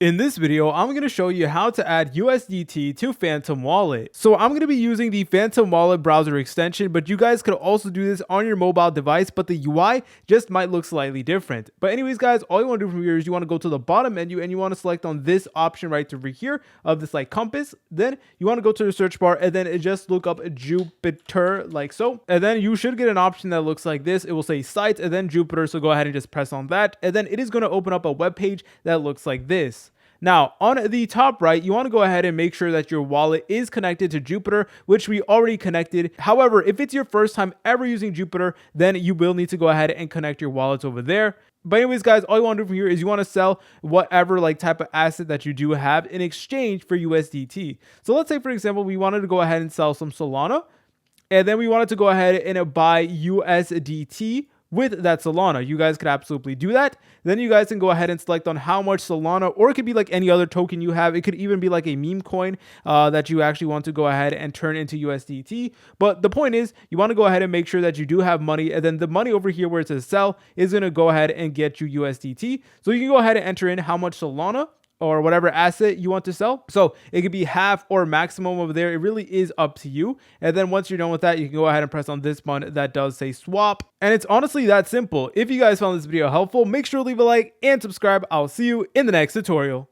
In this video, I'm going to show you how to add USDT to Phantom Wallet. So I'm going to be using the Phantom Wallet browser extension, but you guys could also do this on your mobile device, but the UI just might look slightly different. But anyways, guys, all you want to do from here is you want to go to the bottom menu and you want to select on this option right over here of this like compass. Then you want to go to the search bar and then just look up Jupiter like so. And then you should get an option that looks like this. It will say sites and then Jupiter. So go ahead and just press on that. And then it is going to open up a web page that looks like this. Now, on the top right, you want to go ahead and make sure that your wallet is connected to Jupiter, which we already connected. However, if it's your first time ever using Jupiter, then you will need to go ahead and connect your wallets over there. But anyways, guys, all you want to do from here is you want to sell whatever like type of asset that you do have in exchange for USDT. So let's say, for example, we wanted to go ahead and sell some Solana, and then we wanted to go ahead and buy USDT with that Solana. You guys could absolutely do that. Then you guys can go ahead and select on how much Solana, or it could be like any other token you have. It could even be like a meme coin that you actually want to go ahead and turn into USDT. But the point is, you want to go ahead and make sure that you do have money, and then the money over here where it says sell is going to go ahead and get you USDT. So you can go ahead and enter in how much Solana or whatever asset you want to sell. So it could be half or maximum over there. It really is up to you. And then once you're done with that, you can go ahead and press on this button that does say swap. And it's honestly that simple. If you guys found this video helpful, make sure to leave a like and subscribe. I'll see you in the next tutorial.